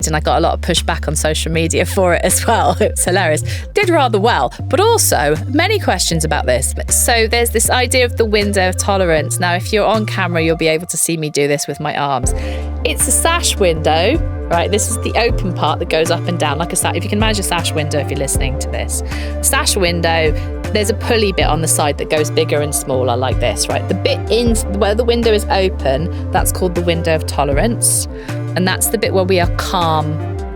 And I got a lot of pushback on social media for it as well. It's hilarious. Did rather well, but also many questions about this. So there's this idea of the window of tolerance. Now, if you're on camera, you'll be able to see me do this with my arms. It's a sash window, right? This is the open part that goes up and down like a sash. If you can imagine a sash window, if you're listening to this. Sash window, there's a pulley bit on the side that goes bigger and smaller like this, right? The bit in where the window is open, that's called the window of tolerance. And that's the bit where we are calm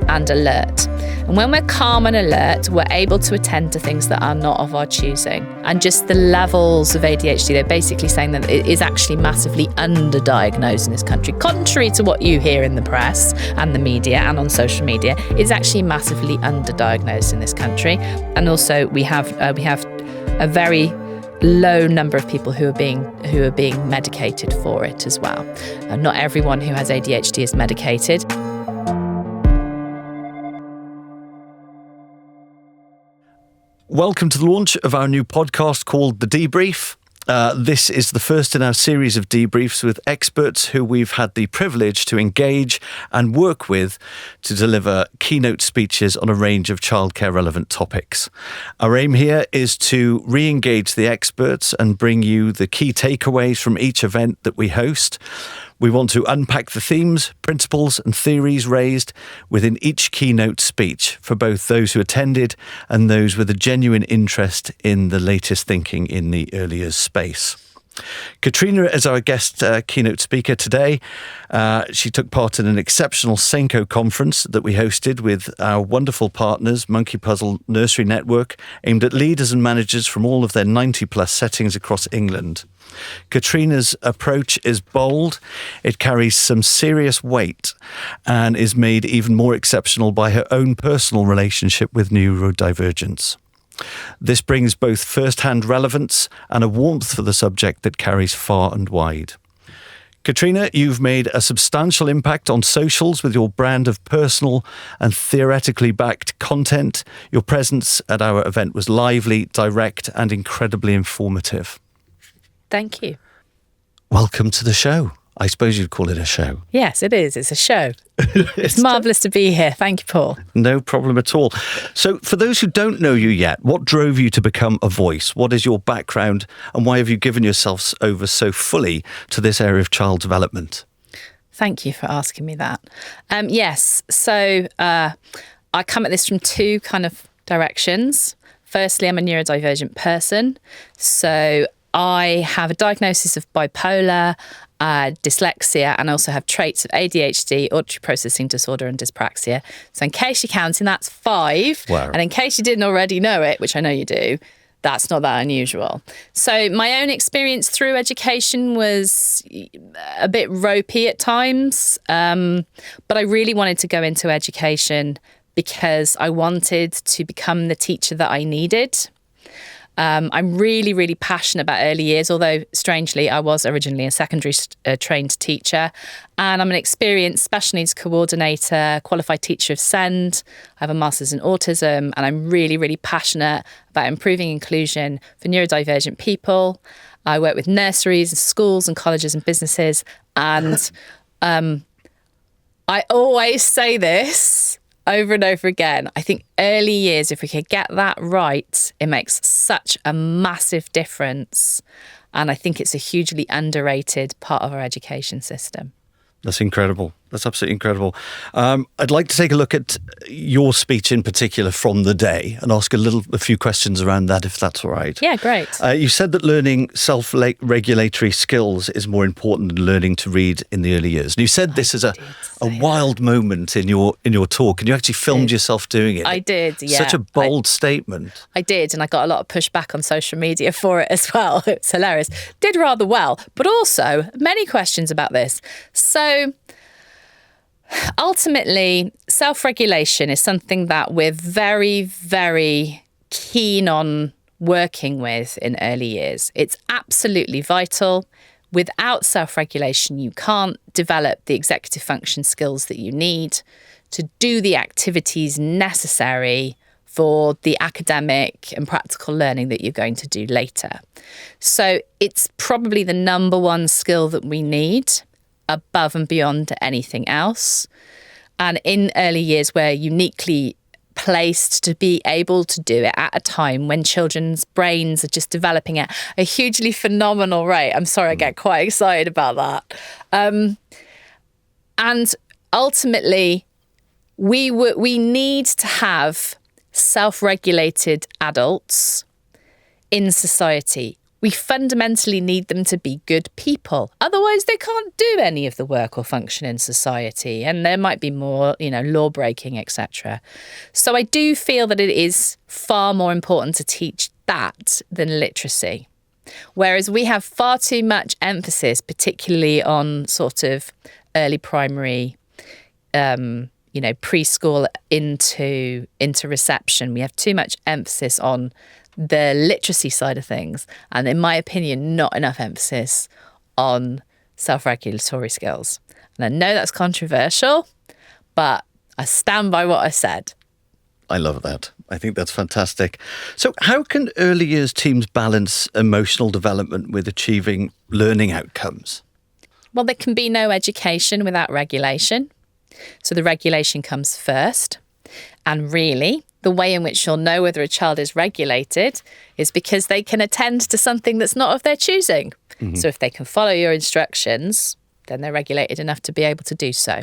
and alert. And when we're calm and alert, we're able to attend to things that are not of our choosing. And just the levels of ADHD, they're basically saying that it is actually massively underdiagnosed in this country. Contrary to what you hear in the press and the media and on social media, it's actually massively underdiagnosed in this country. And also we have a very low number of people who are being medicated for it as well. Not everyone who has ADHD is medicated. Welcome to the launch of our new podcast called The Debrief. This is the first in our series of debriefs with experts who we've had the privilege to engage and work with to deliver keynote speeches on a range of childcare relevant topics. Our aim here is to re-engage the experts and bring you the key takeaways from each event that we host. We want to unpack the themes, principles and theories raised within each keynote speech for both those who attended and those with a genuine interest in the latest thinking in the early years space. Catrina is our guest keynote speaker today. She took part in an exceptional Senko conference that we hosted with our wonderful partners, Monkey Puzzle Nursery Network, aimed at leaders and managers from all of their 90-plus settings across England. Catrina's approach is bold, it carries some serious weight, and is made even more exceptional by her own personal relationship with neurodivergence. This brings both first-hand relevance and a warmth for the subject that carries far and wide. Catrina, you've made a substantial impact on socials with your brand of personal and theoretically backed content. Your presence at our event was lively, direct, and incredibly informative. Thank you. Welcome to the show. I suppose you'd call it a show. Yes, it is. It's a show. It's marvellous to be here. Thank you, Paul. No problem at all. So for those who don't know you yet, what drove you to become a voice? What is your background and why have you given yourself over so fully to this area of child development? Thank you for asking me that. Yes, so I come at this from two kind of directions. Firstly, I'm a neurodivergent person. So I have a diagnosis of bipolar, dyslexia, and also have traits of ADHD, auditory processing disorder, and dyspraxia. So in case you're counting, that's 5. Wow. And in case you didn't already know it, which I know you do, that's not that unusual. So my own experience through education was a bit ropey at times, but I really wanted to go into education because I wanted to become the teacher that I needed. I'm really, really passionate about early years, although strangely, I was originally a secondary trained teacher. And I'm an experienced special needs coordinator, qualified teacher of SEND. I have a master's in autism, and I'm really, really passionate about improving inclusion for neurodivergent people. I work with nurseries and schools and colleges and businesses. And I always say this over and over again. I think early years, if we could get that right, it makes such a massive difference. And I think it's a hugely underrated part of our education system. That's incredible. That's absolutely incredible. I'd like to take a look at your speech in particular from the day and ask a few questions around that, if that's all right. Yeah, great. You said that learning self-regulatory skills is more important than learning to read in the early years. And you said this is a wild moment in your talk, and you actually filmed yourself doing it. I did, yeah. Such a bold statement. I did, and I got a lot of pushback on social media for it as well. It's hilarious. Did rather well, but also many questions about this. So ultimately, self-regulation is something that we're very, very keen on working with in early years. It's absolutely vital. Without self-regulation, you can't develop the executive function skills that you need to do the activities necessary for the academic and practical learning that you're going to do later. So it's probably the number one skill that we need above and beyond anything else. And in early years, we're uniquely placed to be able to do it at a time when children's brains are just developing at a hugely phenomenal rate. I'm sorry, I get quite excited about that. And ultimately, we need to have self-regulated adults in society. We fundamentally need them to be good people. Otherwise, they can't do any of the work or function in society. And there might be more, law breaking, etc. So I do feel that it is far more important to teach that than literacy. Whereas we have far too much emphasis, particularly on sort of early primary, preschool into reception. We have too much emphasis on the literacy side of things, and in my opinion, not enough emphasis on self-regulatory skills. And I know that's controversial, but I stand by what I said. I love that. I think that's fantastic. So how can early years teams balance emotional development with achieving learning outcomes? Well, there can be no education without regulation. So the regulation comes first. And really, the way in which you'll know whether a child is regulated is because they can attend to something that's not of their choosing. Mm-hmm. So if they can follow your instructions, then they're regulated enough to be able to do so.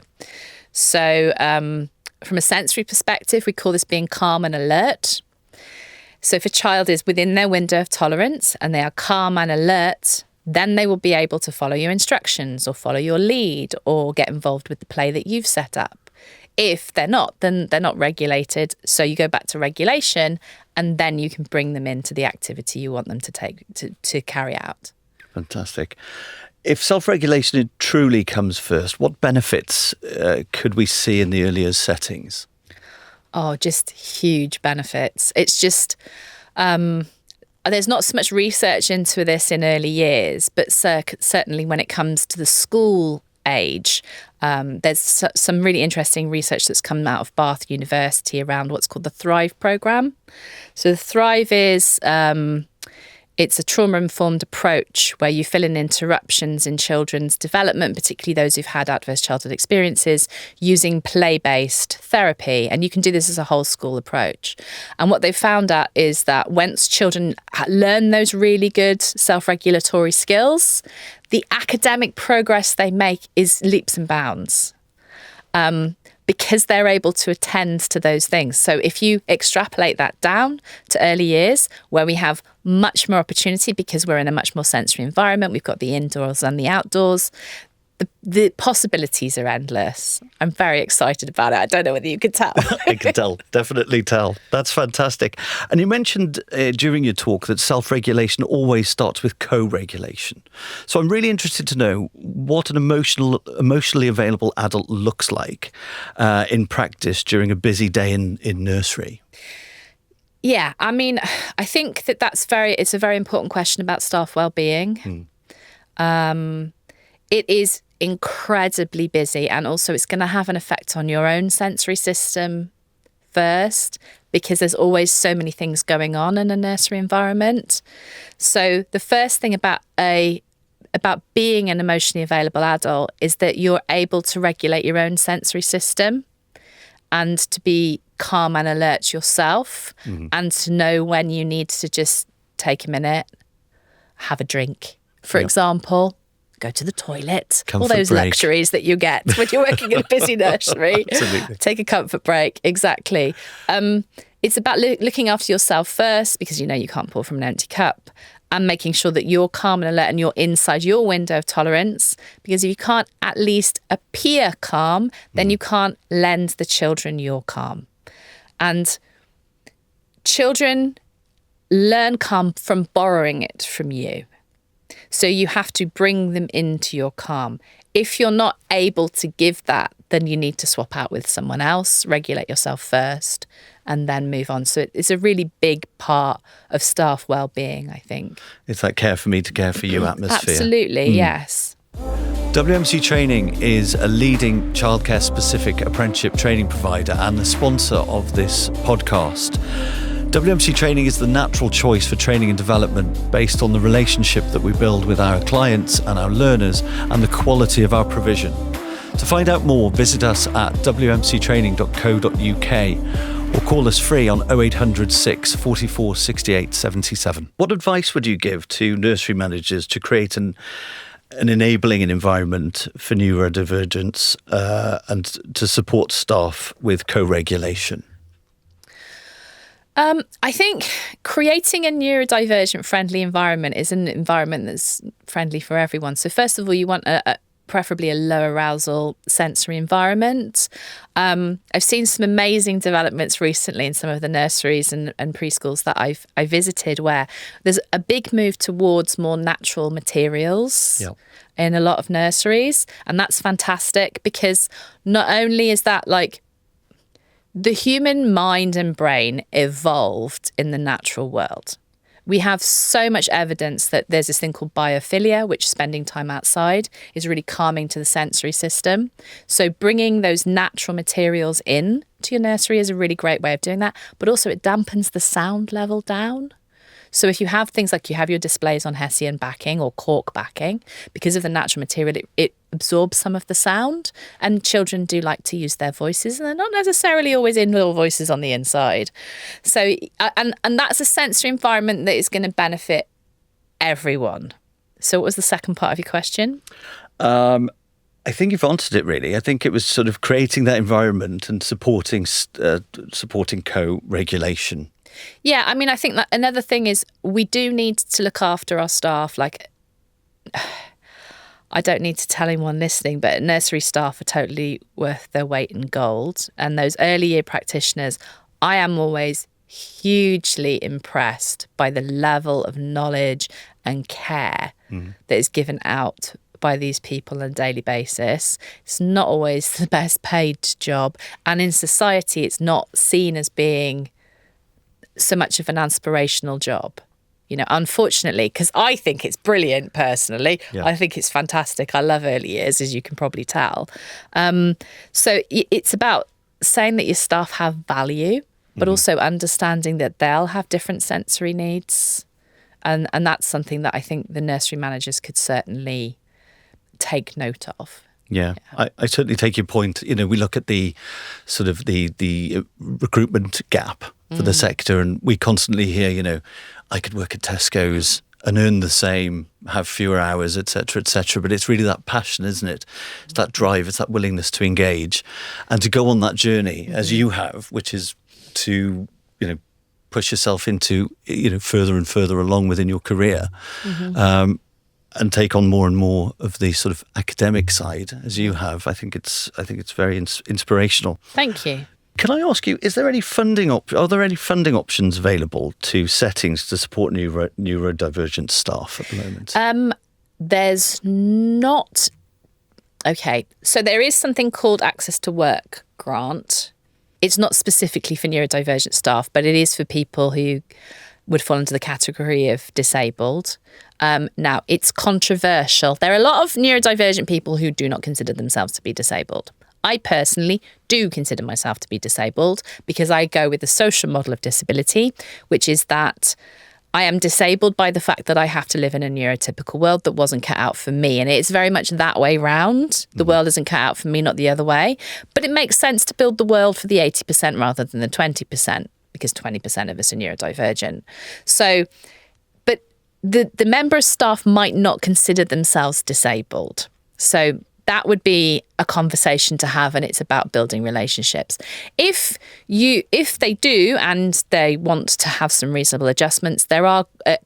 So from a sensory perspective, we call this being calm and alert. So if a child is within their window of tolerance and they are calm and alert, then they will be able to follow your instructions or follow your lead or get involved with the play that you've set up. If they're not, then they're not regulated. So you go back to regulation and then you can bring them into the activity you want them to carry out. Fantastic. If self-regulation truly comes first, what benefits could we see in the earlier settings? Oh, just huge benefits. It's just, there's not so much research into this in early years, but certainly when it comes to the school age, there's some really interesting research that's come out of Bath University around what's called the Thrive programme. So the Thrive is, it's a trauma-informed approach where you fill in interruptions in children's development, particularly those who've had adverse childhood experiences, using play-based therapy. And you can do this as a whole school approach. And what they've found out is that once children learn those really good self-regulatory skills, the academic progress they make is leaps and bounds. Because they're able to attend to those things. So if you extrapolate that down to early years, where we have much more opportunity because we're in a much more sensory environment, we've got the indoors and the outdoors, the possibilities are endless. I'm very excited about it. I don't know whether you could tell. I can tell, definitely tell. That's fantastic. And you mentioned during your talk that self-regulation always starts with co-regulation. So I'm really interested to know what an emotionally available adult looks like in practice during a busy day in nursery. Yeah, I mean, I think it's a very important question about staff well-being. It is incredibly busy, and also it's going to have an effect on your own sensory system first, because there's always so many things going on in a nursery environment. So the first thing about being an emotionally available adult is that you're able to regulate your own sensory system and to be calm and alert yourself, and to know when you need to just take a minute, have a drink, for example. Go to the toilet, all those luxuries that you get when you're working in a busy nursery. Absolutely. Take a comfort break, exactly. It's about looking after yourself first, because you can't pour from an empty cup, and making sure that you're calm and alert and you're inside your window of tolerance, because if you can't at least appear calm, then you can't lend the children your calm. And children learn calm from borrowing it from you. So you have to bring them into your calm. If you're not able to give that, then you need to swap out with someone else, regulate yourself first, and then move on. So it's a really big part of staff well-being, I think. It's that care for me to care for you atmosphere. Absolutely, yes. WMC Training is a leading childcare-specific apprenticeship training provider and the sponsor of this podcast. WMC Training is the natural choice for training and development based on the relationship that we build with our clients and our learners and the quality of our provision. To find out more, visit us at wmctraining.co.uk or call us free on 0800 6 44 68 77. What advice would you give to nursery managers to create an enabling environment for neurodivergence and to support staff with co-regulation? I think creating a neurodivergent friendly environment is an environment that's friendly for everyone. So first of all, you want preferably a low arousal sensory environment. I've seen some amazing developments recently in some of the nurseries and preschools that I visited, where there's a big move towards more natural materials. Yep. In a lot of nurseries. And that's fantastic, because not only is that like the human mind and brain evolved in the natural world. We have so much evidence that there's this thing called biophilia, which spending time outside is really calming to the sensory system. So bringing those natural materials in to your nursery is a really great way of doing that. But also it dampens the sound level down. So if you have things like you have your displays on Hessian backing or cork backing, because of the natural material, it absorbs some of the sound, and children do like to use their voices, and they're not necessarily always indoor voices on the inside. So, and that's a sensory environment that is going to benefit everyone. So what was the second part of your question? I think you've answered it, really. I think it was sort of creating that environment and supporting co-regulation. Yeah, I mean, I think that another thing is we do need to look after our staff. Like, I don't need to tell anyone listening, but nursery staff are totally worth their weight in gold. And those early year practitioners, I am always hugely impressed by the level of knowledge and care that is given out by these people on a daily basis. It's not always the best paid job. And in society, it's not seen as being so much of an aspirational job, you know, unfortunately, because I think it's brilliant personally. Yeah. I think it's fantastic. I love early years, as you can probably tell. So it's about saying that your staff have value, but also understanding that they'll have different sensory needs. And that's something that I think the nursery managers could certainly take note of. Yeah, I certainly take your point. You know, we look at the sort of the recruitment gap for the sector, and we constantly hear, you know, I could work at Tesco's and earn the same, have fewer hours, etc., etc. But it's really that passion, isn't it? It's that drive, it's that willingness to engage and to go on that journey as you have, which is to, you know, push yourself into, you know, further and further along within your career. And take on more and more of the sort of academic side as you have. I think it's very inspirational. Thank you. Can I ask you, are there any funding options available to settings to support neurodivergent staff at the moment? There's not. Okay, so there is something called Access to Work grant. It's not specifically for neurodivergent staff, but it is for people who would fall into the category of disabled. Now, it's controversial. There are a lot of neurodivergent people who do not consider themselves to be disabled. I personally do consider myself to be disabled because I go with the social model of disability, which is that I am disabled by the fact that I have to live in a neurotypical world that wasn't cut out for me. And it's very much that way round. The world isn't cut out for me, not the other way. But it makes sense to build the world for the 80% rather than the 20%, because 20% of us are neurodivergent. So, but the member of staff might not consider themselves disabled. So that would be a conversation to have, and it's about building relationships. If they do and they want to have some reasonable adjustments, there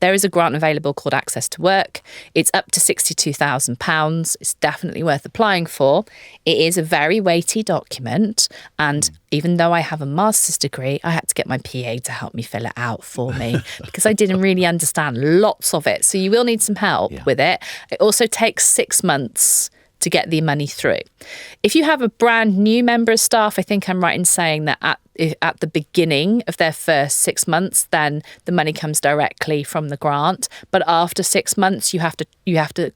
is a grant available called Access to Work. It's up to £62,000. It's definitely worth applying for. It is a very weighty document, and even though I have a master's degree, I had to get my PA to help me fill it out for me because I didn't really understand lots of it. So you will need some help with it. It also takes 6 months to get the money through. If you have a brand new member of staff, I think I'm right in saying that at the beginning of their first 6 months, then the money comes directly from the grant. But after 6 months, you have to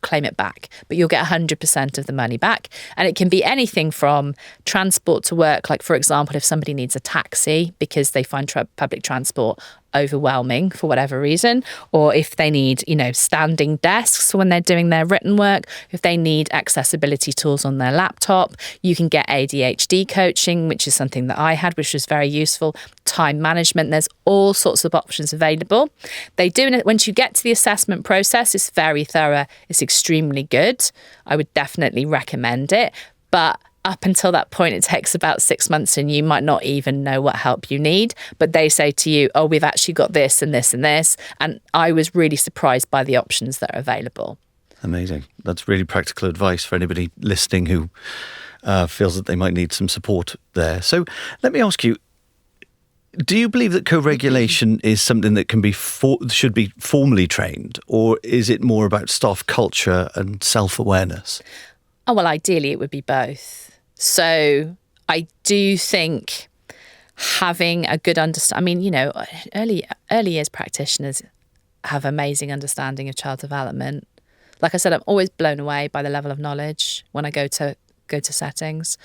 claim it back. But you'll get 100% of the money back. And it can be anything from transport to work. Like, for example, if somebody needs a taxi because they find public transport overwhelming for whatever reason, or if they need, standing desks for when they're doing their written work, if they need accessibility tools on their laptop, you can get ADHD coaching, which is something that I had, which was very useful. Time management, there's all sorts of options available. They do it once you get to the assessment process, it's very thorough, it's extremely good. I would definitely recommend it. But up until that point, it takes about 6 months and you might not even know what help you need. But they say to you, oh, we've actually got this and this and this. And I was really surprised by the options that are available. Amazing. That's really practical advice for anybody listening who feels that they might need some support there. So let me ask you, do you believe that co-regulation is something that should be formally trained, or is it more about staff culture and self-awareness? Oh, well, ideally it would be both. So I do think having a good understanding, early years practitioners have amazing understanding of child development. Like I said, I'm always blown away by the level of knowledge when I go to settings.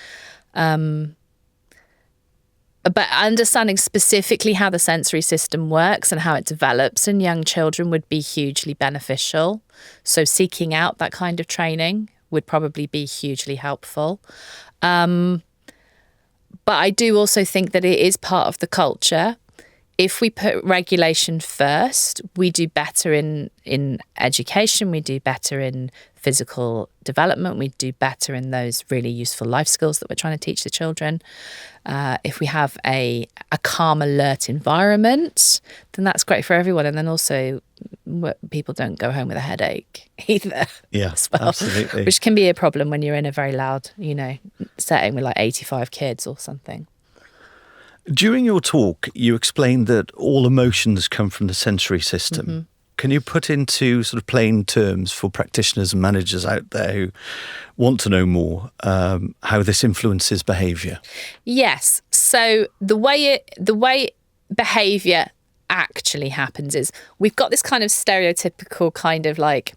But understanding specifically how the sensory system works and how it develops in young children would be hugely beneficial. So seeking out that kind of training would probably be hugely helpful. But I do also think that it is part of the culture. If we put regulation first, we do better in education, we do better in physical development, we do better in those really useful life skills that we're trying to teach the children. If we have a calm, alert environment, then that's great for everyone. And then also people don't go home with a headache either. Yeah, as well, absolutely. Which can be a problem when you're in a very loud, setting with like 85 kids or something. During your talk, you explained that all emotions come from the sensory system. Mm-hmm. Can you put into sort of plain terms for practitioners and managers out there who want to know more how this influences behaviour? Yes. So the way behaviour actually happens is we've got this kind of stereotypical kind of like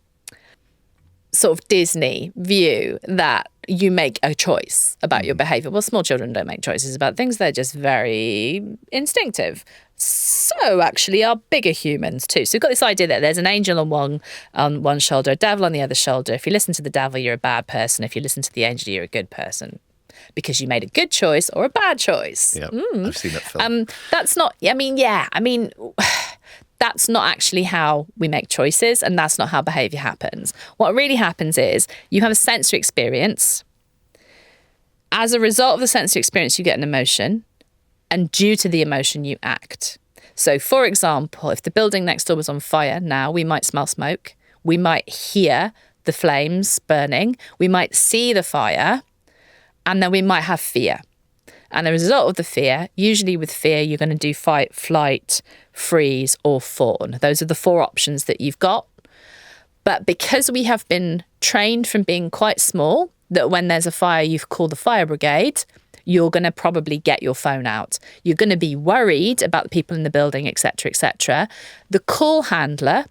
sort of Disney view that you make a choice about your behaviour. Well, small children don't make choices about things. They're just very instinctive. So actually are bigger humans too. So we've got this idea that there's an angel on one shoulder, a devil on the other shoulder. If you listen to the devil, you're a bad person. If you listen to the angel, you're a good person because you made a good choice or a bad choice. Yeah, I've seen that film. That's not, that's not actually how we make choices, and that's not how behaviour happens. What really happens is you have a sensory experience. As a result of the sensory experience, you get an emotion, and due to the emotion, you act. So, for example, if the building next door was on fire now, we might smell smoke. We might hear the flames burning. We might see the fire, and then we might have fear. And the result of the fear, usually with fear, you're going to do fight, flight, freeze, or fawn. Those are the 4 options that you've got. But because we have been trained from being quite small, that when there's a fire, you call the fire brigade, you're going to probably get your phone out. You're going to be worried about the people in the building, etc., etc. The call handler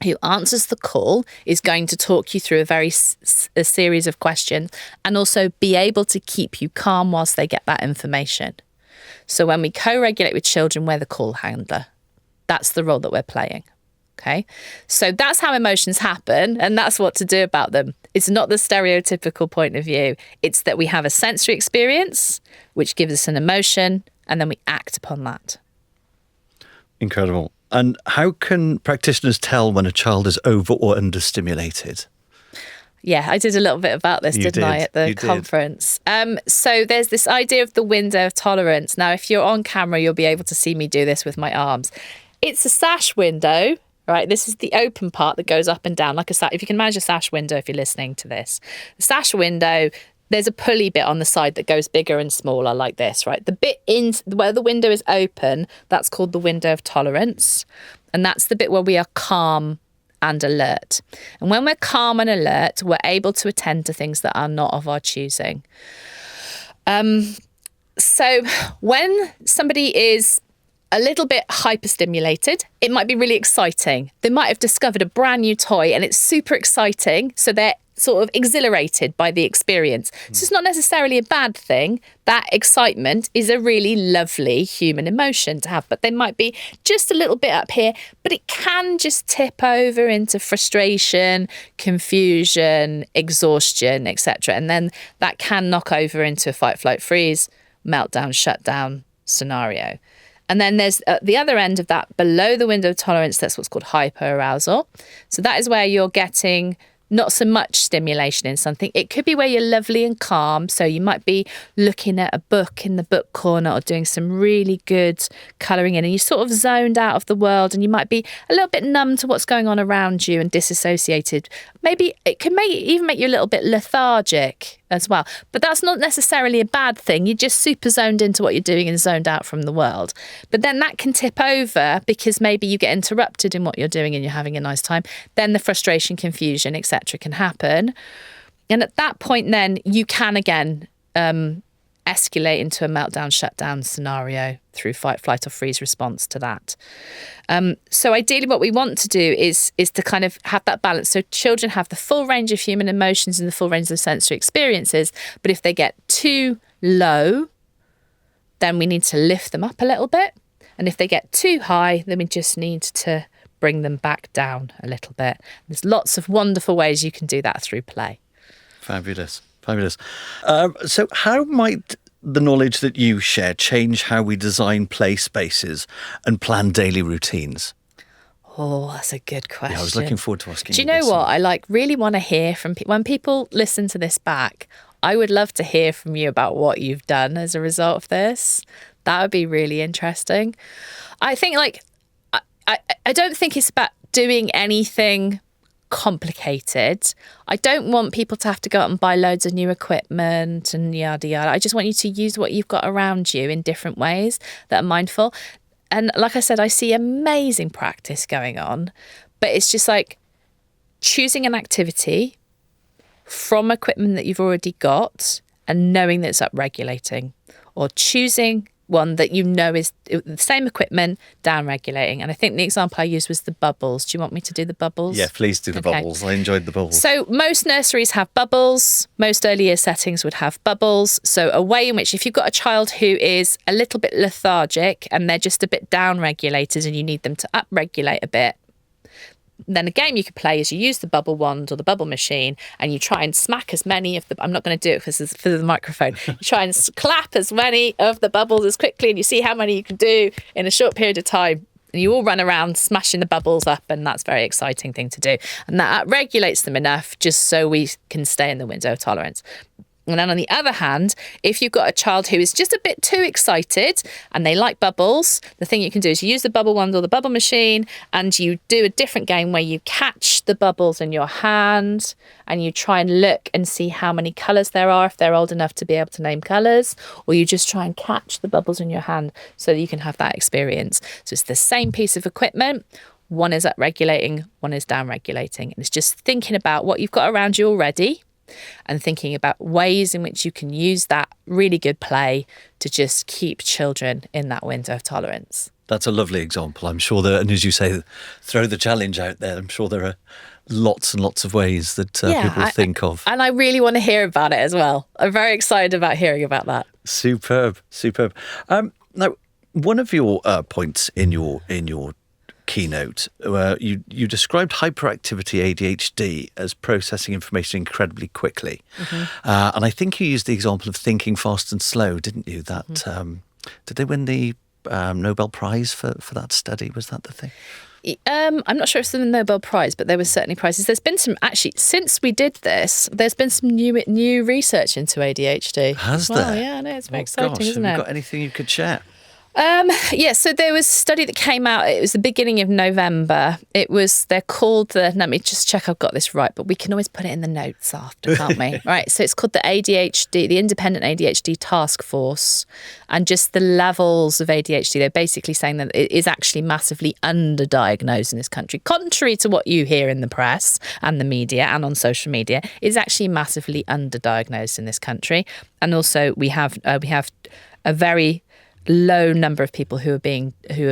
who answers the call is going to talk you through a series of questions and also be able to keep you calm whilst they get that information. So when we co-regulate with children, we're the call handler. That's the role that we're playing. Okay, so that's how emotions happen, and that's what to do about them. It's not the stereotypical point of view. It's that we have a sensory experience, which gives us an emotion, and then we act upon that. Incredible. And how can practitioners tell when a child is over or understimulated? Yeah, I did a little bit about this, didn't I, at the conference? So there's this idea of the window of tolerance. Now, if you're on camera, you'll be able to see me do this with my arms. It's a sash window, right? This is the open part that goes up and down like a sash. If you can imagine a sash window, if you're listening to this. The sash window, there's a pulley bit on the side that goes bigger and smaller like this, right? The bit where the window is open, that's called the window of tolerance. And that's the bit where we are calm and alert. And when we're calm and alert, we're able to attend to things that are not of our choosing. So when somebody is a little bit hyperstimulated, it might be really exciting. They might have discovered a brand new toy and it's super exciting. So they're sort of exhilarated by the experience. So it's not necessarily a bad thing. That excitement is a really lovely human emotion to have, but they might be just a little bit up here, but it can just tip over into frustration, confusion, exhaustion, etc. And then that can knock over into a fight, flight, freeze, meltdown, shutdown scenario. And then there's at the other end of that, below the window of tolerance, that's what's called hyperarousal. So that is where you're getting not so much stimulation in something. It could be where you're lovely and calm. So you might be looking at a book in the book corner or doing some really good colouring in, and you're sort of zoned out of the world, and you might be a little bit numb to what's going on around you and disassociated. Maybe it can even make you a little bit lethargic as well. But that's not necessarily a bad thing. You're just super zoned into what you're doing and zoned out from the world. But then that can tip over because maybe you get interrupted in what you're doing and you're having a nice time. Then the frustration, confusion, etc. can happen. And at that point, then you can again escalate into a meltdown, shutdown scenario through fight, flight or freeze response to that. So ideally what we want to do is to kind of have that balance. So children have the full range of human emotions and the full range of sensory experiences. But if they get too low, then we need to lift them up a little bit. And if they get too high, then we just need to bring them back down a little bit. There's lots of wonderful ways you can do that through play. Fabulous. So how might the knowledge that you share change how we design play spaces and plan daily routines? Oh, that's a good question. Yeah, I was looking forward to asking you. Do you know this. what? I really want to hear from people. When people listen to this back, I would love to hear from you about what you've done as a result of this. That would be really interesting. I think I don't think it's about doing anything complicated. I don't want people to have to go out and buy loads of new equipment and yada yada. I just want you to use what you've got around you in different ways that are mindful. And like I said, I see amazing practice going on, but it's just like choosing an activity from equipment that you've already got and knowing that it's upregulating, or choosing one that you know is the same equipment, down-regulating. And I think the example I used was the bubbles. Do you want me to do the bubbles? Yeah, please do the bubbles. I enjoyed the bubbles. So most nurseries have bubbles. Most early year settings would have bubbles. So a way in which if you've got a child who is a little bit lethargic and they're just a bit down-regulated and you need them to up-regulate a bit, then a game you could play is you use the bubble wand or the bubble machine and you try and smack as many of the... I'm not going to do it because it's for the microphone. You try and clap as many of the bubbles as quickly and you see how many you can do in a short period of time. And you all run around smashing the bubbles up, and that's a very exciting thing to do. And that regulates them enough just so we can stay in the window of tolerance. And then on the other hand, if you've got a child who is just a bit too excited and they like bubbles, the thing you can do is you use the bubble wand or the bubble machine and you do a different game where you catch the bubbles in your hand and you try and look and see how many colours there are if they're old enough to be able to name colours, or you just try and catch the bubbles in your hand so that you can have that experience. So it's the same piece of equipment. One is up-regulating, one is down-regulating. And it's just thinking about what you've got around you already and thinking about ways in which you can use that really good play to just keep children in that window of tolerance. That's a lovely example. I'm sure that, and as you say, throw the challenge out there. I'm sure there are lots and lots of ways that people think of. And I really want to hear about it as well. I'm very excited about hearing about that. Superb. Now, one of your points in your keynote, you described hyperactivity ADHD as processing information incredibly quickly. Mm-hmm. And I think you used the example of thinking fast and slow, didn't you? That did they win the Nobel Prize for that study? Was that the thing? I'm not sure if it's the Nobel Prize, but there were certainly prizes. There's been some, actually, since we did this, there's been some new research into ADHD. Has there? Yeah, I know, it's very exciting, isn't it? Have you got anything you could share? So there was a study that came out, it was the beginning of November. They're called let me just check I've got this right, but we can always put it in the notes after, can't we? Right, so it's called the ADHD, the Independent ADHD Task Force, and just the levels of ADHD. They're basically saying that it is actually massively underdiagnosed in this country, contrary to what you hear in the press and the media and on social media. It's actually massively underdiagnosed in this country. And also we have a very low number of people who are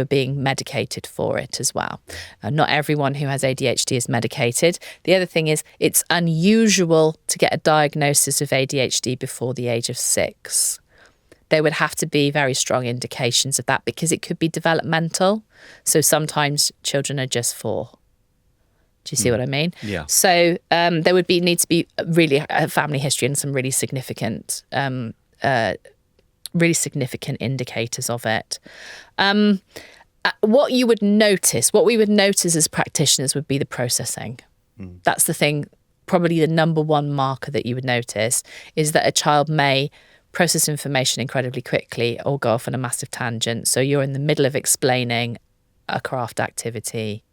being medicated for it as well. Not everyone who has ADHD is medicated. The other thing is it's unusual to get a diagnosis of ADHD before the age of 6. There would have to be very strong indications of that because it could be developmental. So sometimes children are just 4. Do you see what I mean? Yeah. So there would need to be really a family history and some really significant indicators of it. What we would notice as practitioners would be the processing. That's the thing, probably the number one marker that you would notice is that a child may process information incredibly quickly or go off on a massive tangent. So you're in the middle of explaining a craft activity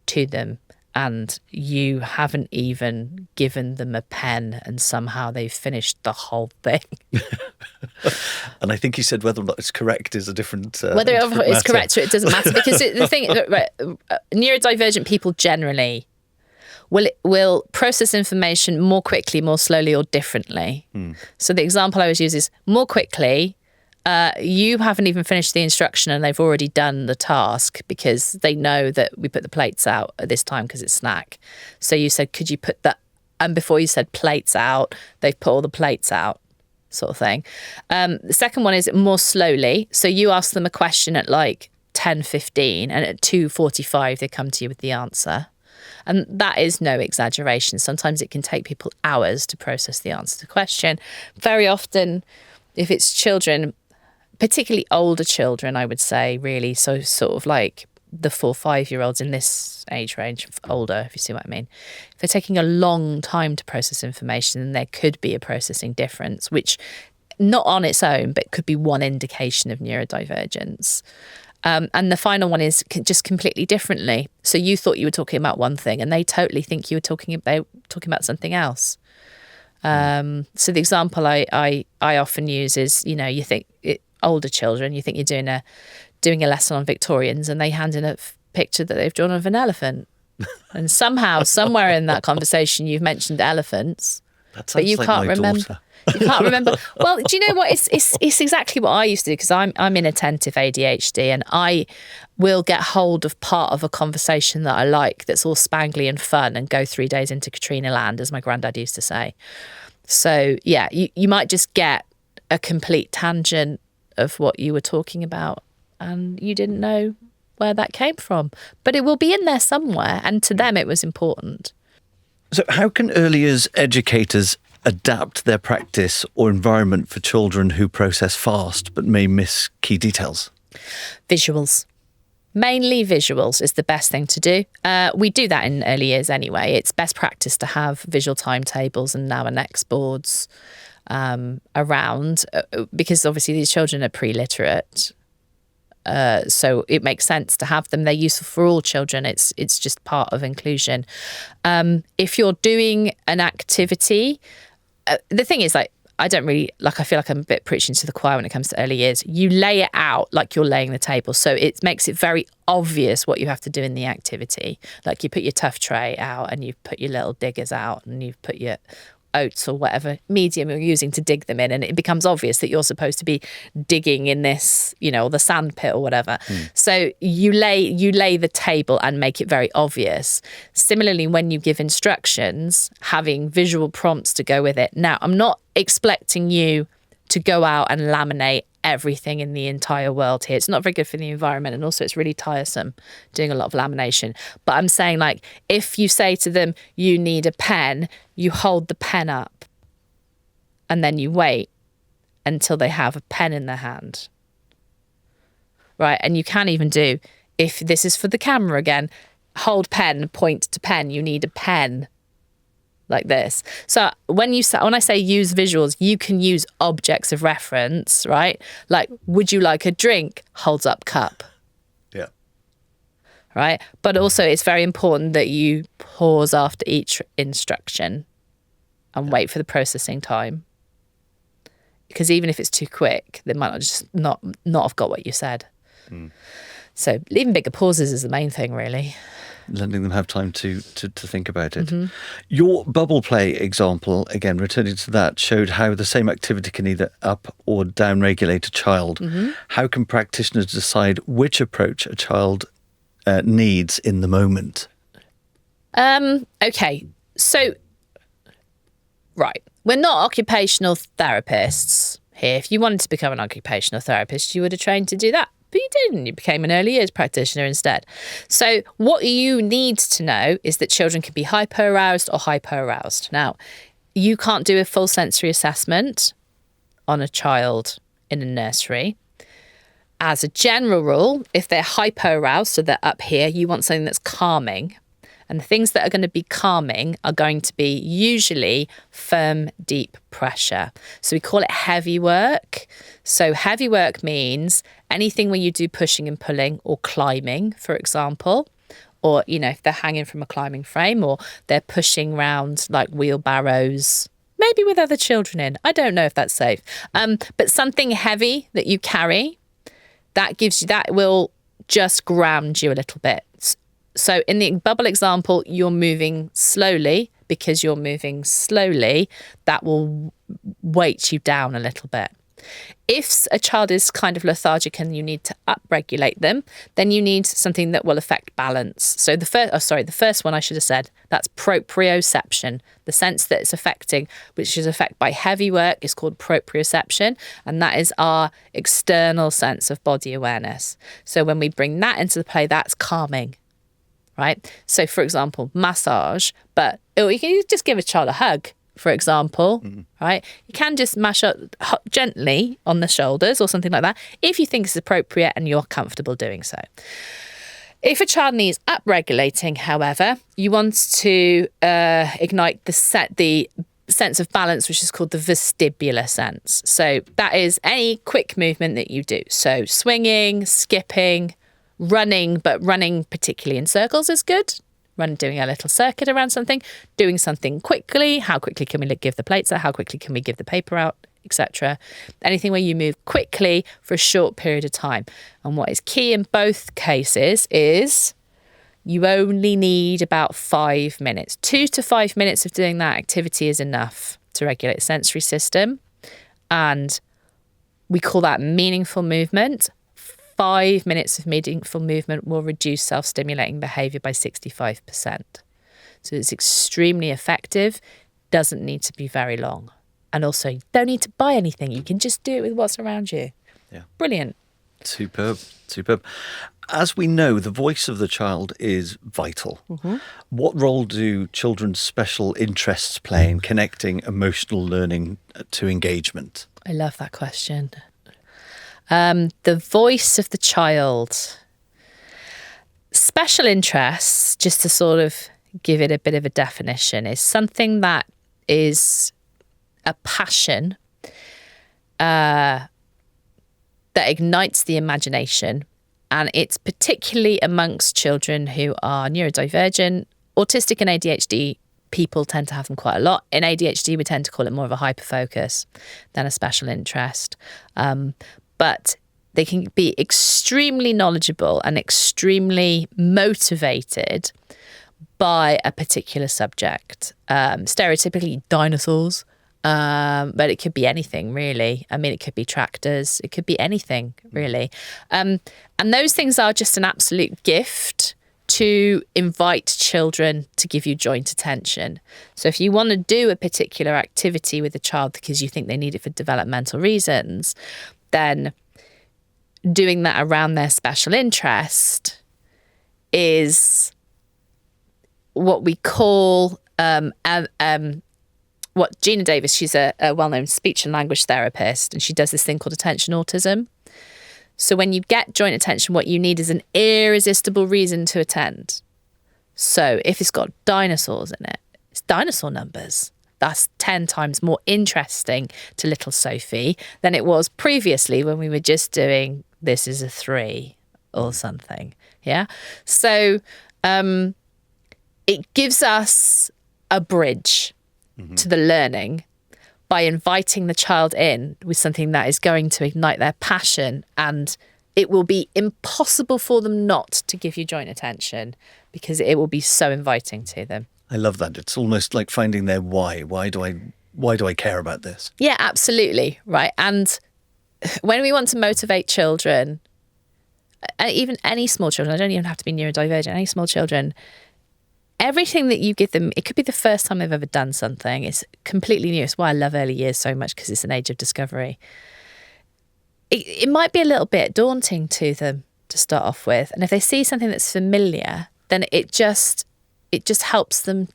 to them and you haven't even given them a pen and somehow they've finished the whole thing. And I think you said whether or not it's correct is a different whether different it's matter. correct or it doesn't matter because the thing, neurodivergent people generally will process information more quickly, more slowly or differently. So the example I always use is more quickly, you haven't even finished the instruction and they've already done the task because they know that we put the plates out at this time because it's snack. So you said, could you put that? And before you said plates out, they've put all the plates out, sort of thing. The second one is more slowly. So you ask them a question at like 10:15 and at 2:45 they come to you with the answer. And that is no exaggeration. Sometimes it can take people hours to process the answer to the question. Very often, if it's children, particularly older children, I would say, really, so sort of like the 4-5-year-olds in this age range, older, if you see what I mean. If they're taking a long time to process information, then there could be a processing difference, which not on its own, but could be one indication of neurodivergence. And the final one is just completely differently. So you thought you were talking about one thing and they totally think you were talking about something else. So the example I often use is, you think older children, you think you're doing a lesson on Victorians and they hand in a picture that they've drawn of an elephant. And somehow, somewhere in that conversation, you've mentioned elephants, but you can't remember. You can't remember. Well, do you know what? It's exactly what I used to do because I'm inattentive ADHD and I will get hold of part of a conversation that I like that's all spangly and fun and go 3 days into Catrina land, as my granddad used to say. So, yeah, you might just get a complete tangent of what you were talking about and you didn't know where that came from. But it will be in there somewhere and to them it was important. So how can early years educators adapt their practice or environment for children who process fast but may miss key details? Visuals. Mainly visuals is the best thing to do. We do that in early years anyway. It's best practice to have visual timetables and now and next boards around because obviously these children are pre-literate. So it makes sense to have them. They're useful for all children. It's just part of inclusion. If you're doing an activity, the thing is, like, I feel like I'm a bit preaching to the choir when it comes to early years. You lay it out like you're laying the table. So it makes it very obvious what you have to do in the activity. Like you put your tough tray out and you put your little diggers out and you've put your oats or whatever medium you're using to dig them in, and it becomes obvious that you're supposed to be digging in this, the sand pit or whatever. So you lay the table and make it very obvious. Similarly, when you give instructions, having visual prompts to go with it. Now, I'm not expecting you to go out and laminate everything in the entire world here. It's not very good for the environment, and also it's really tiresome doing a lot of lamination. But I'm saying, like, if you say to them, you need a pen, you hold the pen up and then you wait until they have a pen in their hand. Right? And you can even do, if this is for the camera again, hold pen, point to pen, you need a pen. Like this. So when I say use visuals, you can use objects of reference, right? Like, would you like a drink? Holds up cup. Yeah. Right? But also it's very important that you pause after each instruction and wait for the processing time. Because even if it's too quick, they might not have got what you said. So leaving bigger pauses is the main thing, really. letting them have time to think about it. Your bubble play example, again, returning to that, showed how the same activity can either up or down regulate a child. How can practitioners decide which approach a child needs in the moment? Okay, so, right, we're not occupational therapists here. If you wanted to become an occupational therapist, you would have trained to do that. But you didn't. You became an early years practitioner instead. So what you need to know is that children can be hyper-aroused or hypo-aroused. Now, you can't do a full sensory assessment on a child in a nursery. As a general rule, if they're hypo-aroused, so they're up here, you want something that's calming. And the things that are going to be calming are going to be usually firm, deep pressure. So we call it heavy work. So heavy work means anything where you do pushing and pulling or climbing, for example, or, you know, if they're hanging from a climbing frame or they're pushing around like wheelbarrows, maybe with other children in. I don't know if that's safe. But something heavy that you carry, that will just ground you a little bit. So in the bubble example, you're moving slowly. Because you're moving slowly, that will weight you down a little bit. If a child is kind of lethargic and you need to upregulate them, then you need something that will affect balance. So the first one I should have said, that's proprioception. The sense that it's affecting, which is affected by heavy work, is called proprioception. And that is our external sense of body awareness. So when we bring that into the play, that's calming. Right? So, for example, massage, but you can just give a child a hug, for example, right? You can just mash up gently on the shoulders or something like that if you think it's appropriate and you're comfortable doing so. If a child needs upregulating, however, you want to ignite the sense of balance, which is called the vestibular sense. So that is any quick movement that you do. So swinging, skipping, running, but running particularly in circles is good. Doing a little circuit around something, doing something quickly. How quickly can we give the plates out? How quickly can we give the paper out, etc. Anything where you move quickly for a short period of time. And what is key in both cases is you only need about 5 minutes. 2 to 5 minutes of doing that activity is enough to regulate the sensory system. And we call that meaningful movement. 5 minutes of meaningful movement will reduce self-stimulating behaviour by 65%. So it's extremely effective, doesn't need to be very long. And also, you don't need to buy anything. You can just do it with what's around you. Yeah. Brilliant. Superb. As we know, the voice of the child is vital. What role do children's special interests play in connecting emotional learning to engagement? I love that question. The voice of the child. Special interests, just to sort of give it a bit of a definition, is something that is a passion that ignites the imagination. And it's particularly amongst children who are neurodivergent. Autistic and ADHD people tend to have them quite a lot. In ADHD, we tend to call it more of a hyperfocus than a special interest. But they can be extremely knowledgeable and extremely motivated by a particular subject. Stereotypically dinosaurs, but it could be anything really. I mean, it could be tractors, it could be anything really. And those things are just an absolute gift to invite children to give you joint attention. So if you want to do a particular activity with a child because you think they need it for developmental reasons, then doing that around their special interest is what we call what Gina Davis, she's a well-known speech and language therapist, and she does this thing called attention autism. So when you get joint attention, what you need is an irresistible reason to attend. So if it's got dinosaurs in it, it's dinosaur numbers. That's 10 times more interesting to little Sophie than it was previously when we were just doing this is a 3 or something. Yeah. So it gives us a bridge to the learning by inviting the child in with something that is going to ignite their passion and it will be impossible for them not to give you joint attention because it will be so inviting to them. I love that. It's almost like finding their why. Why do I care about this? Yeah, absolutely. Right. And when we want to motivate children, even any small children, I don't even have to be neurodivergent, any small children, everything that you give them, it could be the first time they've ever done something. It's completely new. It's why I love early years so much, because it's an age of discovery. It might be a little bit daunting to them to start off with. And if they see something that's familiar, then it just helps them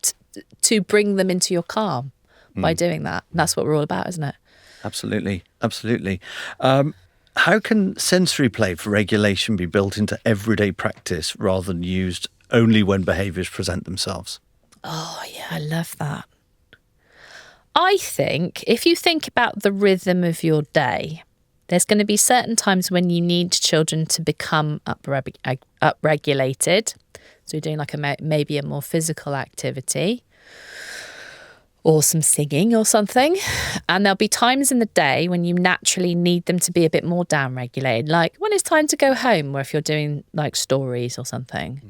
to bring them into your calm by doing that. And that's what we're all about, isn't it? Absolutely. Absolutely. How can sensory play for regulation be built into everyday practice rather than used only when behaviours present themselves? Oh, yeah, I love that. I think if you think about the rhythm of your day, there's going to be certain times when you need children to become upregulated. So you're doing like maybe a more physical activity or some singing or something. And there'll be times in the day when you naturally need them to be a bit more downregulated, like when it's time to go home, or if you're doing like stories or something.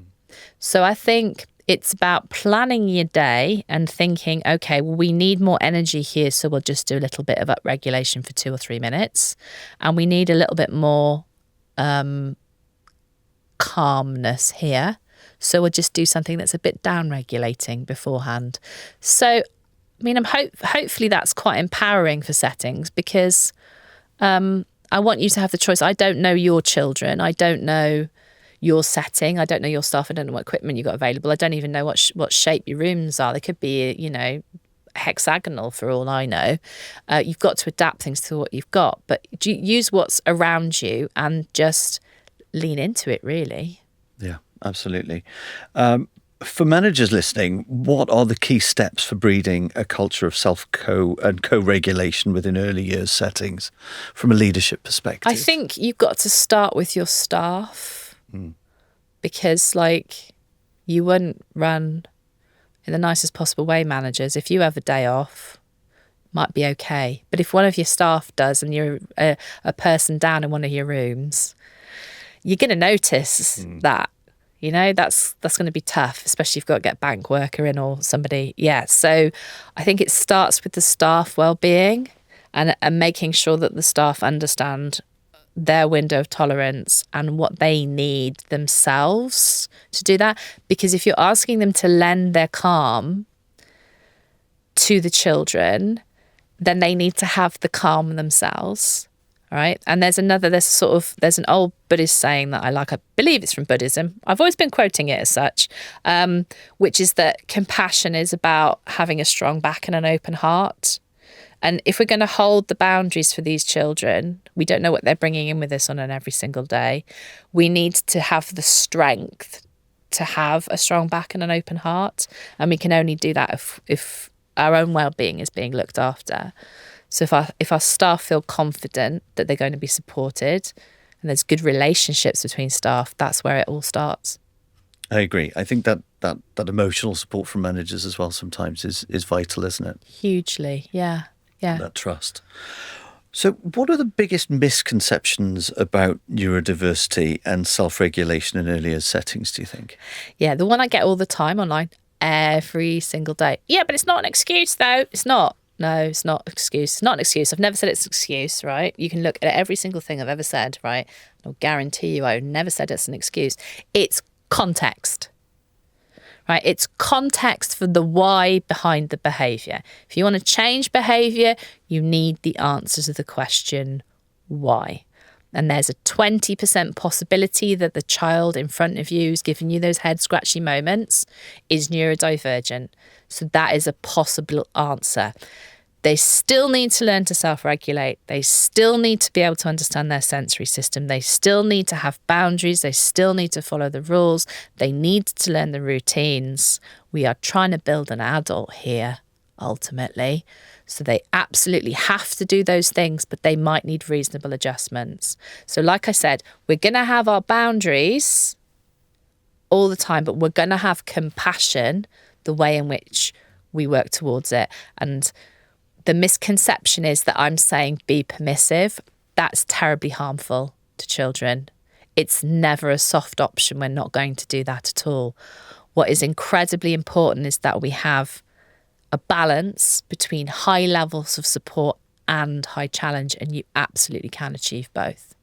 So I think it's about planning your day and thinking, okay, well, we need more energy here, so we'll just do a little bit of upregulation for 2 or 3 minutes. And we need a little bit more calmness here, so we'll just do something that's a bit down-regulating beforehand. So, I mean, hopefully that's quite empowering for settings, because I want you to have the choice. I don't know your children. I don't know your setting. I don't know your staff. I don't know what equipment you've got available. I don't even know what shape your rooms are. They could be, hexagonal for all I know. You've got to adapt things to what you've got, but use what's around you and just lean into it, really. Yeah, absolutely. For managers listening, what are the key steps for breeding a culture of and co-regulation within early years settings from a leadership perspective? I think you've got to start with your staff. Because you wouldn't run in the nicest possible way, managers. If you have a day off, it might be okay. But if one of your staff does and you're a person down in one of your rooms, you're going to notice that. That's going to be tough, especially if you've got to get bank worker in or somebody. Yeah. So I think it starts with the staff well-being and making sure that the staff understand their window of tolerance and what they need themselves to do that. Because if you're asking them to lend their calm to the children, then they need to have the calm themselves. All right. And there's an old Buddhist saying that I like. I believe it's from Buddhism. I've always been quoting it as such, which is that compassion is about having a strong back and an open heart. And if we're going to hold the boundaries for these children, we don't know what they're bringing in with us on an every single day. We need to have the strength to have a strong back and an open heart. And we can only do that if our own well-being is being looked after. So if our staff feel confident that they're going to be supported and there's good relationships between staff, that's where it all starts. I agree. I think that emotional support from managers as well sometimes is vital, isn't it? Hugely, yeah. Yeah. That trust. So what are the biggest misconceptions about neurodiversity and self-regulation in earlier settings, do you think? Yeah, the one I get all the time online, every single day. Yeah, but it's not an excuse, though. It's not. No, it's not an excuse. It's not an excuse. I've never said it's an excuse, right? You can look at every single thing I've ever said, right? I'll guarantee you I've never said it's an excuse. It's context. Right, it's context for the why behind the behaviour. If you want to change behaviour, you need the answer to the question, why? And there's a 20% possibility that the child in front of you who's giving you those head scratchy moments is neurodivergent. So that is a possible answer. They still need to learn to self-regulate. They still need to be able to understand their sensory system. They still need to have boundaries. They still need to follow the rules. They need to learn the routines. We are trying to build an adult here, ultimately. So they absolutely have to do those things, but they might need reasonable adjustments. So like I said, we're going to have our boundaries all the time, but we're going to have compassion the way in which we work towards it. And the misconception is that I'm saying be permissive. That's terribly harmful to children it's never a soft option. We're not going to do that at all. What is incredibly important is that we have a balance between high levels of support and high challenge, and you absolutely can achieve both.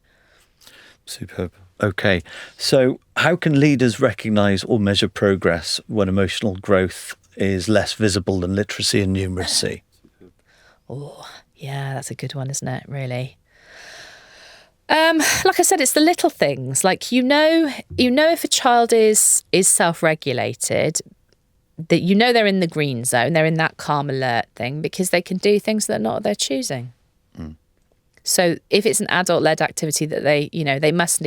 Superb. Okay, so how can leaders recognise or measure progress when emotional growth is less visible than literacy and numeracy? Oh, yeah, that's a good one, isn't it, really? Like I said, it's the little things. Like, you know if a child is self-regulated, that they're in the green zone, they're in that calm alert thing, because they can do things that are not their choosing. So if it's an adult-led activity that they must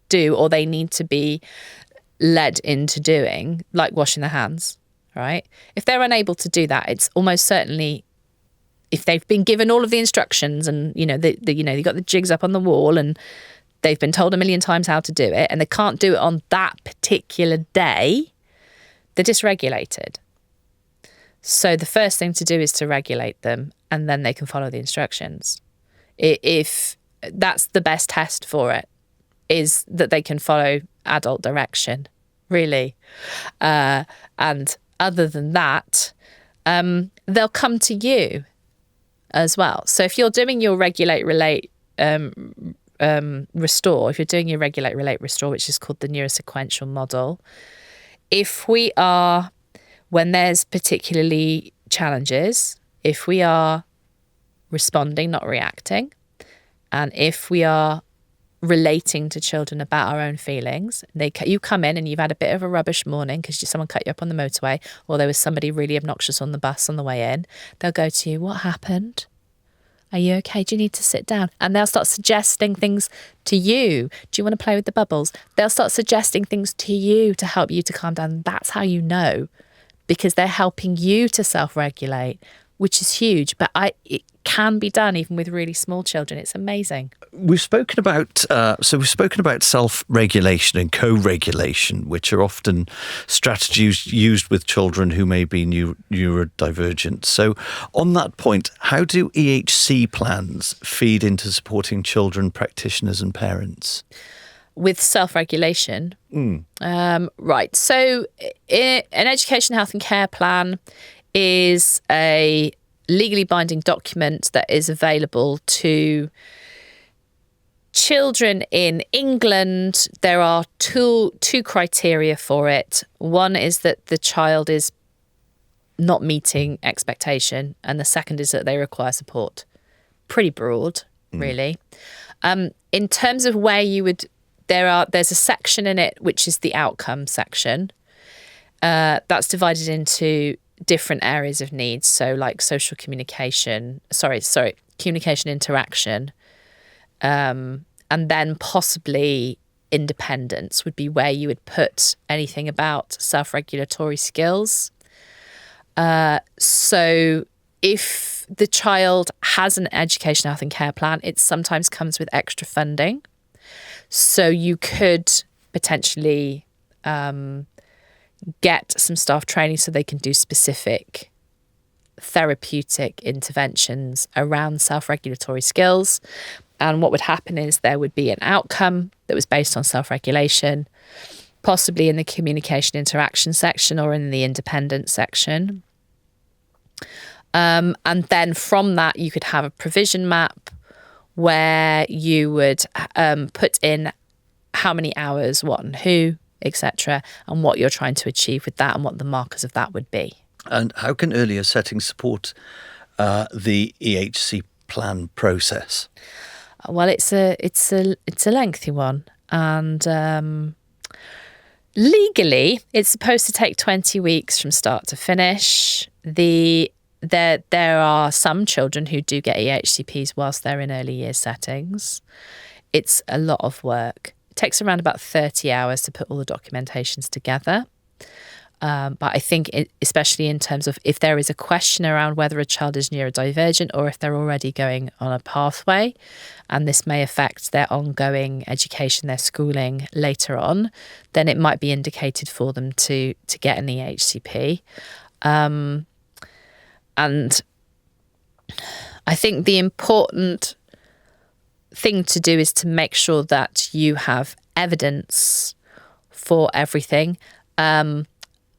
do, or they need to be led into doing, like washing their hands, right? If they're unable to do that, it's almost certainly, if they've been given all of the instructions and you got the jigs up on the wall and they've been told a million times how to do it, and they can't do it on that particular day, they're dysregulated. So the first thing to do is to regulate them, and then they can follow the instructions. If that's the best test for it, is that they can follow adult direction, really. And other than that, they'll come to you as well. So if you're doing your regulate, relate, restore, if you're doing your regulate, relate, restore, which is called the neurosequential model, when there's particularly challenges, if we are responding, not reacting, and if we are relating to children about our own feelings, you come in and you've had a bit of a rubbish morning because someone cut you up on the motorway, or there was somebody really obnoxious on the bus on the way in, they'll go to you, what happened? Are you okay? Do you need to sit down? And they'll start suggesting things to you. Do you want to play with the bubbles? They'll start suggesting things to you to help you to calm down. That's how you know, because they're helping you to self-regulate, which is huge. But it can be done even with really small children. It's amazing. We've spoken about self-regulation and co-regulation, which are often strategies used with children who may be neurodivergent. So on that point, how do EHC plans feed into supporting children, practitioners and parents? With self-regulation? Right. So an education, health and care plan is a legally binding document that is available to children in England. There are two criteria for it. One is that the child is not meeting expectation, and the second is that they require support. Pretty broad, really. In terms of where you would, there's a section in it which is the outcome section. That's divided into different areas of needs, so like social communication, communication interaction, and then possibly independence would be where you would put anything about self-regulatory skills. So if the child has an education, health and care plan, it sometimes comes with extra funding. So you could potentially get some staff training so they can do specific therapeutic interventions around self-regulatory skills. And what would happen is there would be an outcome that was based on self-regulation, possibly in the communication interaction section or in the independence section. And then from that, you could have a provision map where you would put in how many hours, what and who, etc., and what you're trying to achieve with that and what the markers of that would be. And how can earlier settings support the EHC plan process? Well, it's a lengthy one, and legally it's supposed to take 20 weeks from start to finish. There are some children who do get EHCPs whilst they're in early years settings. It's a lot of work. It takes around about 30 hours to put all the documentations together. But I think, especially in terms of if there is a question around whether a child is neurodivergent or if they're already going on a pathway, and this may affect their ongoing education, their schooling later on, then it might be indicated for them to get an EHCP. And I think the important thing to do is to make sure that you have evidence for everything.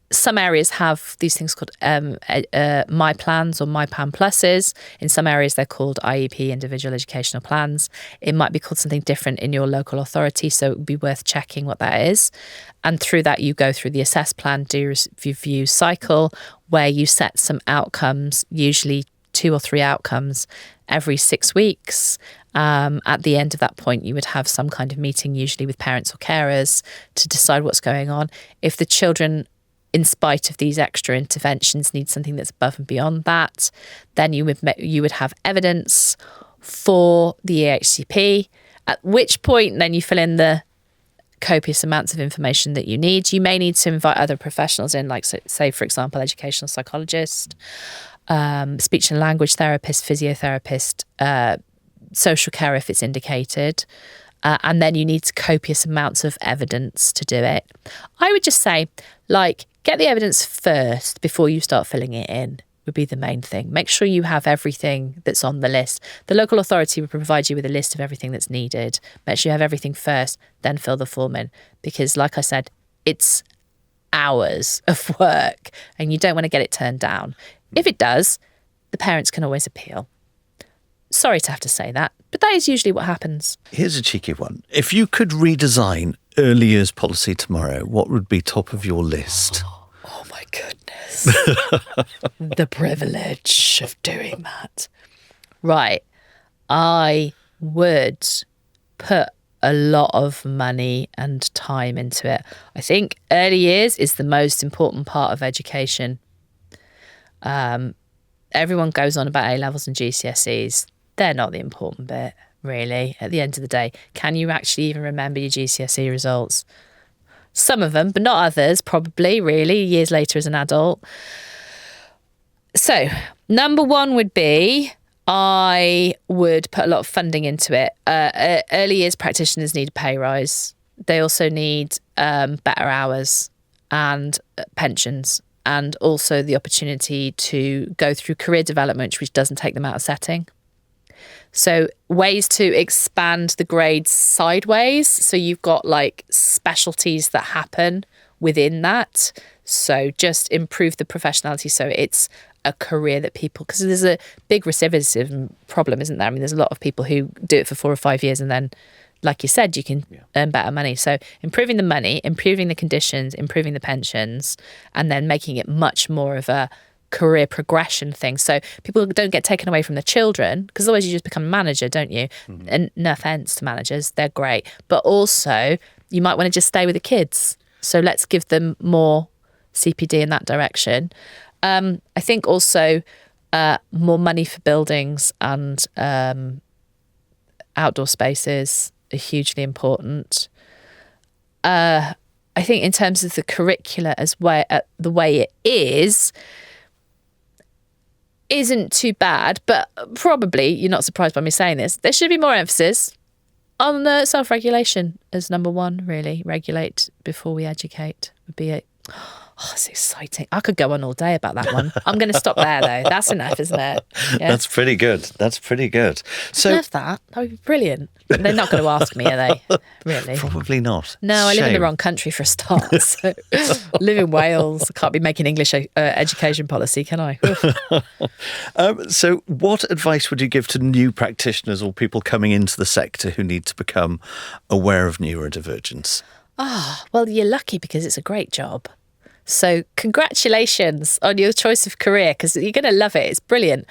Some areas have these things called My Plans or My Plan Pluses. In some areas, they're called IEP, Individual Educational Plans. It might be called something different in your local authority, so it would be worth checking what that is. And through that, you go through the assess plan, do review cycle, where you set some outcomes, usually 2 or 3 outcomes every 6 weeks. At the end of that point, you would have some kind of meeting, usually with parents or carers, to decide what's going on. If the children, in spite of these extra interventions, need something that's above and beyond that, then you would have evidence for the EHCP, at which point then you fill in the copious amounts of information that you need. You may need to invite other professionals in, like, say, for example, educational psychologist, speech and language therapist, physiotherapist, social care if it's indicated. And then you need copious amounts of evidence to do it. I would just say, get the evidence first before you start filling it in would be the main thing. Make sure you have everything that's on the list. The local authority will provide you with a list of everything that's needed. Make sure you have everything first, then fill the form in. Because like I said, it's hours of work and you don't want to get it turned down. If it does, the parents can always appeal. Sorry to have to say that, but that is usually what happens. Here's a cheeky one. If you could redesign early years policy tomorrow, what would be top of your list? Oh my goodness. The privilege of doing that. Right. I would put a lot of money and time into it. I think early years is the most important part of education. Everyone goes on about A-levels and GCSEs. They're not the important bit, really, at the end of the day. Can you actually even remember your GCSE results? Some of them, but not others, probably, really, years later as an adult. So, number 1 would be, I would put a lot of funding into it. Early years practitioners need a pay rise. They also need better hours and pensions, and also the opportunity to go through career development, which doesn't take them out of setting. So ways to expand the grades sideways. So you've got specialties that happen within that. So just improve the professionality. So it's a career that people, because there's a big recidivism problem, isn't there? I mean, there's a lot of people who do it for 4 or 5 years and then, like you said, you can earn better money. So improving the money, improving the conditions, improving the pensions, and then making it much more of a career progression thing. So people don't get taken away from the children, because otherwise you just become a manager, don't you? Mm-hmm. And no offense to managers, they're great. But also you might want to just stay with the kids. So let's give them more CPD in that direction. I think also more money for buildings and outdoor spaces are hugely important. I think in terms of the curricula the way it isn't too bad, but probably, you're not surprised by me saying this, there should be more emphasis on the self-regulation as number 1, really. Regulate before we educate would be it. Oh, it's exciting. I could go on all day about that one. I'm going to stop there, though. That's enough, isn't it? Yeah. That's pretty good. So, love that. That would be brilliant. But they're not going to ask me, are they? Really? Probably not. No, I live in the wrong country for a start. So live in Wales. I can't be making English education policy, can I? So what advice would you give to new practitioners or people coming into the sector who need to become aware of neurodivergence? Well, you're lucky because it's a great job. So congratulations on your choice of career, because you're going to love it. It's brilliant.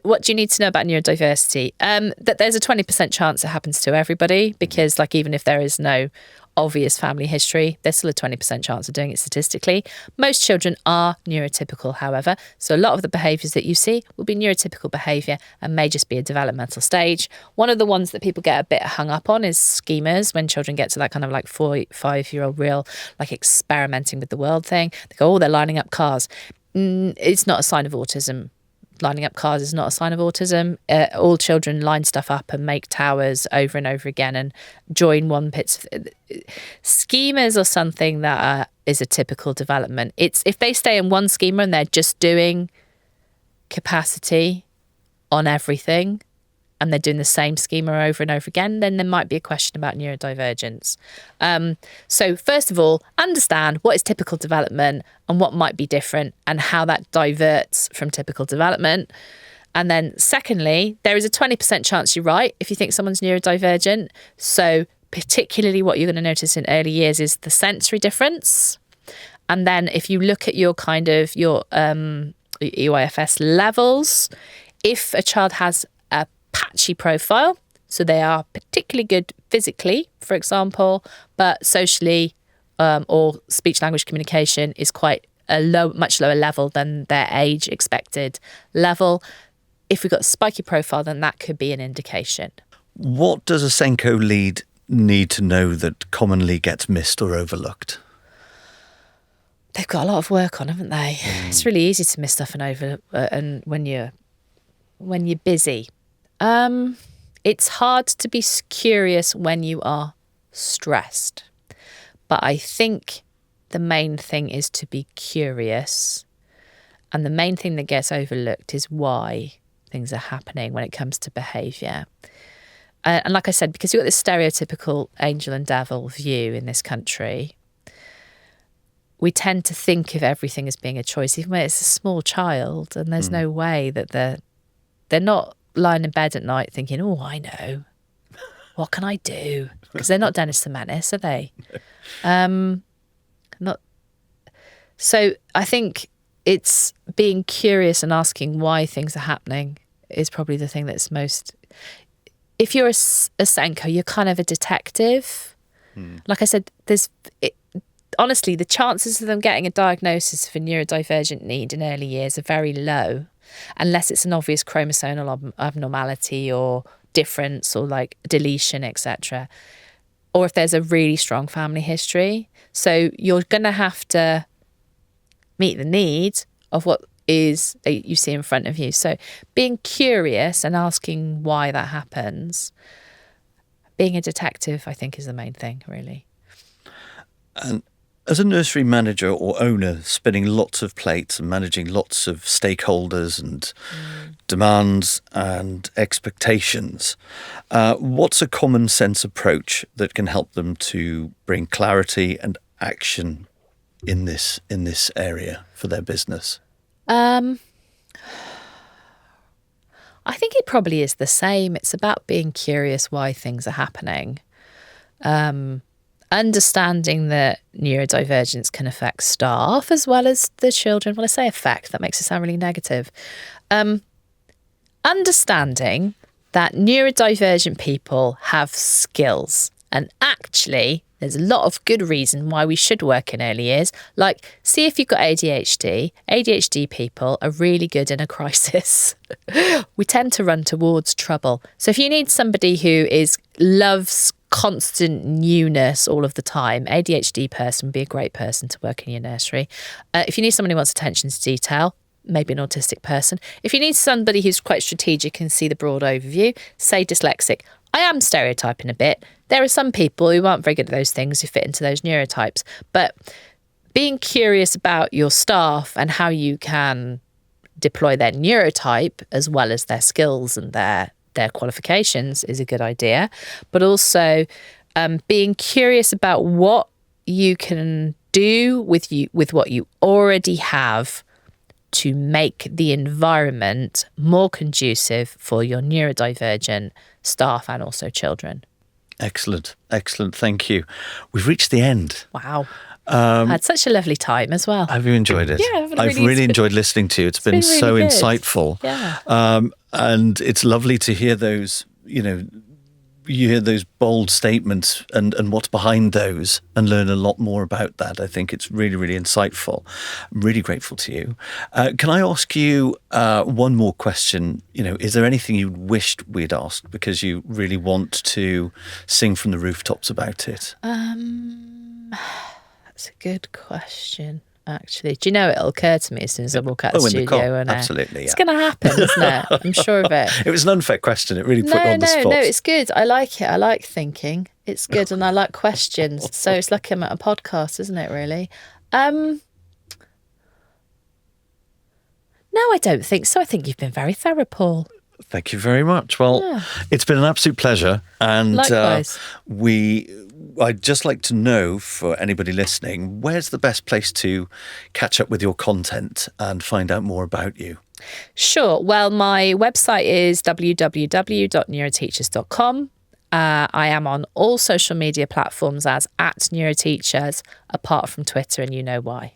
What do you need to know about neurodiversity? That there's a 20% chance it happens to everybody, because even if there is no obvious family history, there's still a 20% chance of doing it statistically. Most children are neurotypical, however. So a lot of the behaviours that you see will be neurotypical behaviour and may just be a developmental stage. One of the ones that people get a bit hung up on is schemas, when children get to that kind of 4-5-year-old real experimenting with the world thing. They go, they're lining up cars. It's not a sign of autism. Lining up cars is not a sign of autism. All children line stuff up and make towers over and over again and join one pits. Schemas are something that is a typical development. It's if they stay in one schema and they're just doing capacity on everything, and they're doing the same schema over and over again, then there might be a question about neurodivergence. So first of all, understand what is typical development and what might be different and how that diverts from typical development. And then secondly, there is a 20% chance you're right if you think someone's neurodivergent. So particularly what you're going to notice in early years is the sensory difference. And then if you look at your kind of your EYFS levels, if a child has a patchy profile, so they are particularly good physically, for example, but socially or speech language communication is quite a much lower level than their age expected level. If we've got a spiky profile, then that could be an indication. What does a Senko lead need to know that commonly gets missed or overlooked? They've got a lot of work on, haven't they? It's really easy to miss stuff and when you're busy. It's hard to be curious when you are stressed. But I think the main thing is to be curious. And the main thing that gets overlooked is why things are happening when it comes to behaviour. And like I said, because you've got this stereotypical angel and devil view in this country, we tend to think of everything as being a choice, even when it's a small child, and there's no way that they're not lying in bed at night thinking, oh, I know, what can I do? Because they're not Dennis the Menace, are they? Not. So I think it's being curious and asking why things are happening is probably the thing that's most. If you're a Senko, you're kind of a detective. Like I said, honestly, the chances of them getting a diagnosis for neurodivergent need in early years are very low, unless it's an obvious chromosomal abnormality or difference or like deletion, etc. Or if there's a really strong family history. So you're going to have to meet the need of what is you see in front of you. So being curious and asking why that happens, being a detective, I think, is the main thing, really. And as a nursery manager or owner, spinning lots of plates and managing lots of stakeholders and demands and expectations, what's a common sense approach that can help them to bring clarity and action in this area for their business? I think it probably is the same. It's about being curious why things are happening. Understanding that neurodivergence can affect staff as well as the children. When I say affect, that makes it sound really negative. Understanding that neurodivergent people have skills. And actually, there's a lot of good reason why we should work in early years. Like, see if you've got ADHD. ADHD people are really good in a crisis. We tend to run towards trouble. So if you need somebody who loves constant newness all of the time, ADHD person would be a great person to work in your nursery. If you need somebody who wants attention to detail, maybe an autistic person. If you need somebody who's quite strategic and see the broad overview, say dyslexic. I am stereotyping a bit. There are some people who aren't very good at those things who fit into those neurotypes. But being curious about your staff and how you can deploy their neurotype as well as their skills and their qualifications is a good idea. But also being curious about what you can do with what you already have to make the environment more conducive for your neurodivergent staff and also children. Excellent. Thank you. We've reached the end. Wow. I had such a lovely time as well. Have you enjoyed it? Yeah, I've really enjoyed listening to you. It's been really so good. insightful. Yeah. And it's lovely to hear those, you hear those bold statements and what's behind those and learn a lot more about that. I think it's really, really insightful. I'm really grateful to you. Can I ask you one more question? Is there anything you wished we'd asked because you really want to sing from the rooftops about it? That's a good question, actually. Do you know it'll occur to me as soon as I walk out the studio? Absolutely, It's going to happen, isn't it? I'm sure of it. It was an unfair question. It really put you on the spot. No, it's good. I like it. I like thinking. It's good, and I like questions. So it's like I'm at a podcast, isn't it, really? No, I don't think so. I think you've been very thorough, Paul. Thank you very much. Well, It's been an absolute pleasure. And Likewise. I'd just like to know, for anybody listening, where's the best place to catch up with your content and find out more about you? Sure. Well, my website is www.neuroteachers.com. I am on all social media platforms as @neuroteachers, apart from Twitter, and you know why.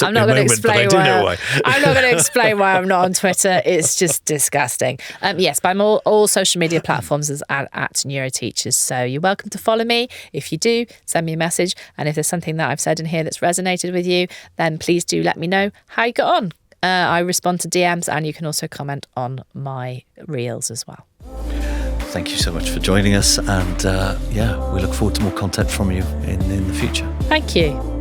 I'm not going to explain why. I'm not going to explain why I'm not on Twitter. It's just disgusting. Yes, but I'm all social media platforms as @neuroteachers. So you're welcome to follow me. If you do, send me a message. And if there's something that I've said in here that's resonated with you, then please do let me know how you got on. I respond to DMs, and you can also comment on my reels as well. Thank you so much for joining us. And we look forward to more content from you in the future. Thank you.